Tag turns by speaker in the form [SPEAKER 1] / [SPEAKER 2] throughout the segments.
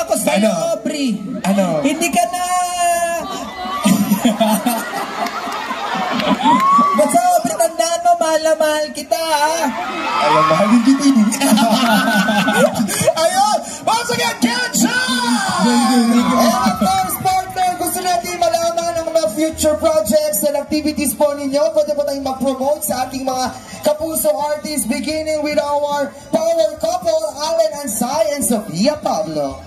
[SPEAKER 1] ako sa'yo, Aubrey.
[SPEAKER 2] Ano?
[SPEAKER 1] Hindi ka na... Basta, Aubrey, tandaan mo, mahal na mahal kita, ha?
[SPEAKER 2] Alam, mahalin kita ini. Ayun! Once again, Kencha!
[SPEAKER 1] And of course, partner, gusto natin malaman ang mga future projects and activities po ninyo. Pwede po tayong mag-promote sa ating mga kapuso artists, beginning with our power couple, Allen and Sai and Sofia Pablo.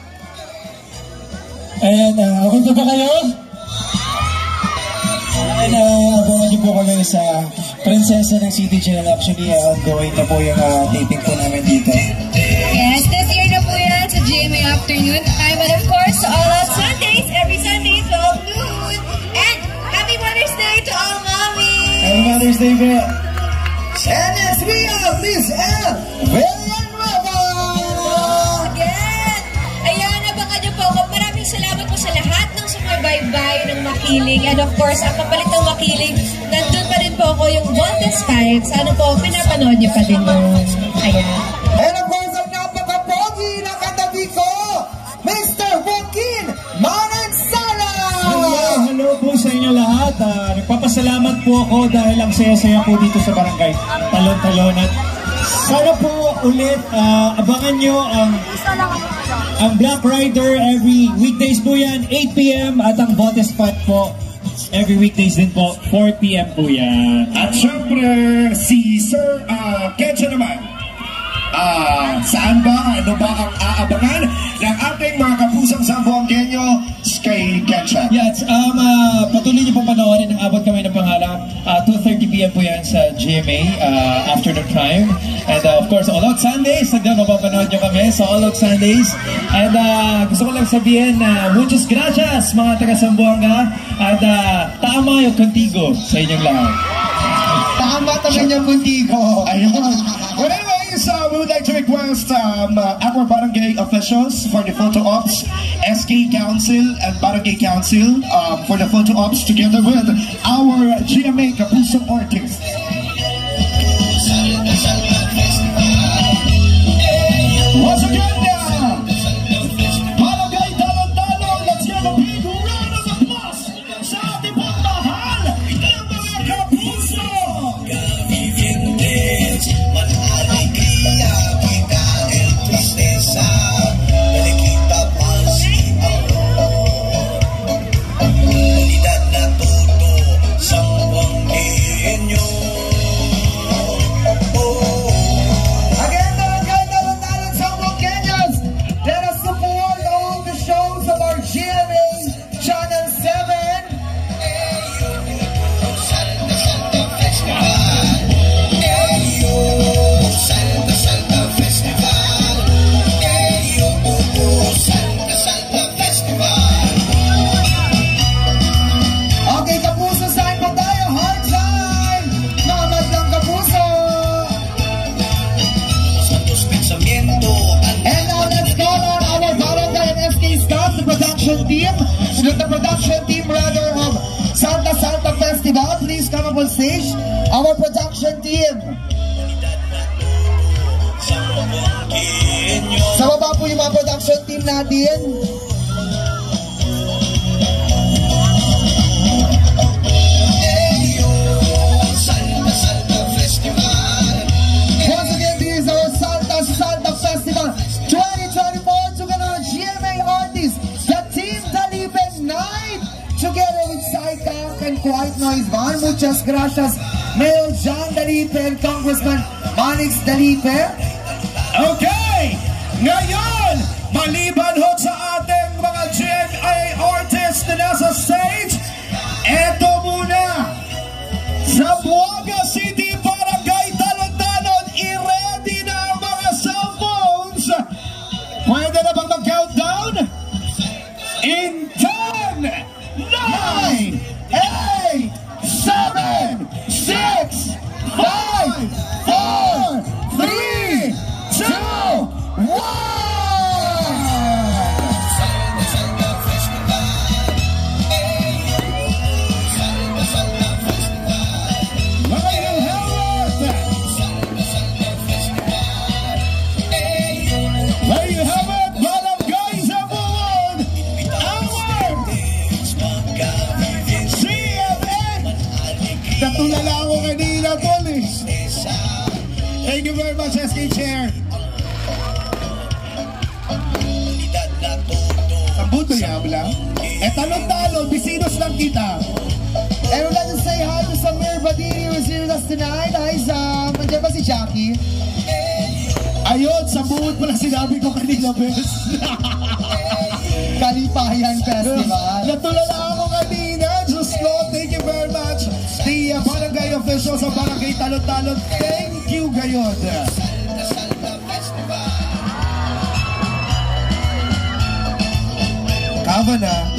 [SPEAKER 3] And okay po ba kayo? And abangan niyo po kami sa Prinsesa ng CDJ. Actually, ongoing na po yung taping po namin dito.
[SPEAKER 4] Yes, this year na po yan sa GMA Afternoon Time. And of course, all out Sundays, every Sunday, 12 noon. And Happy Mother's Day to all mommy!
[SPEAKER 3] Happy Mother's Day, Be!
[SPEAKER 1] And next we have Miss L. Villanueva!
[SPEAKER 4] Again! Ayan, abangan niyo po ako. Maraming salamat po sa lahat ng sumabaybay ng Makiling. And of course, ang kapalit ng Makiling, nandun pa rin po ako yung Voltes 5. Sana po, pinapanood niyo pa din yun. Ayan.
[SPEAKER 1] And of course, ang napaka-pogi na katabi ko, Mr. Joaquin Manansala!
[SPEAKER 3] Hello po sa inyo lahat. Nagpapasalamat po ako dahil ang saya-saya po dito sa barangay Talon-Talon. At sana po ulit abangan nyo ang Black Rider every weekdays po yan, 8 p.m. at ang Voltes 5 po every weekdays din po, 4 p.m. po yan.
[SPEAKER 2] At syempre, si Sir Kencha naman. Saan ba? Ano ba ang aabangan ng ating mga kapusang Zamboangueño kay Kencha?
[SPEAKER 3] Yes, patuloy niyo pong panoorin ang abot kami ng pangalan. 2:30 p.m. po yan sa GMA Afternoon Time. And of course, All Out Sundays. Hanggang mapapanood niyo kami sa All Out Sundays. And gusto ko lang sabihin na muchas gracias mga taga Zamboanga. At tama yung contigo sa inyong lahat.
[SPEAKER 1] Tama naman yung kuntigo.
[SPEAKER 2] Ayun. Well, anyways, we would like to request our barangay officials for the photo ops, SK Council and Barangay Council for the photo ops together with our GMA Kapuso artists. Once again, Barangay Talon-Talon, let's give a big round of applause sa ating pagmahal ng mga kapuso!
[SPEAKER 1] The production team rather of Santa Festival, please come up on stage. Our production team. Sa baba po yung mga production team natin. Once again, this is our Santa Festival 2024 together with GMA artists. Night together with Saika and Quiet Noise Van. Muchas gracias, Mayor John Dalipe and Congressman Manix Dalipe.
[SPEAKER 2] Okay! Ngayon, maliban ho sa ating mga GMA artists na nasa stage, eto muna, Zamboanga City Barangay Talon-Talon, i-ready na ang mga cellphones. Pwede na bang mag-countdown? In 10, 9, 8, 7, 6, 5, 4, 3, 2, 1! There you have it, Barangay Zamboanga! much, SK Chair. Sambut ba yan lang? Talon-talon, bisinos lang kita.
[SPEAKER 1] And we'd like to say hi to Samir Badini who's here with us tonight. Hi Sam, nandiyan ba si Jackie?
[SPEAKER 2] Ayun, sa buod pala sinabi ko kanina, bes.
[SPEAKER 1] Kalipayan Festival.
[SPEAKER 2] Natulala ako kanina. Diyos ko, thank you very much. The barangay officials sa barangay Talon-talon, thank you gayon. Kava na.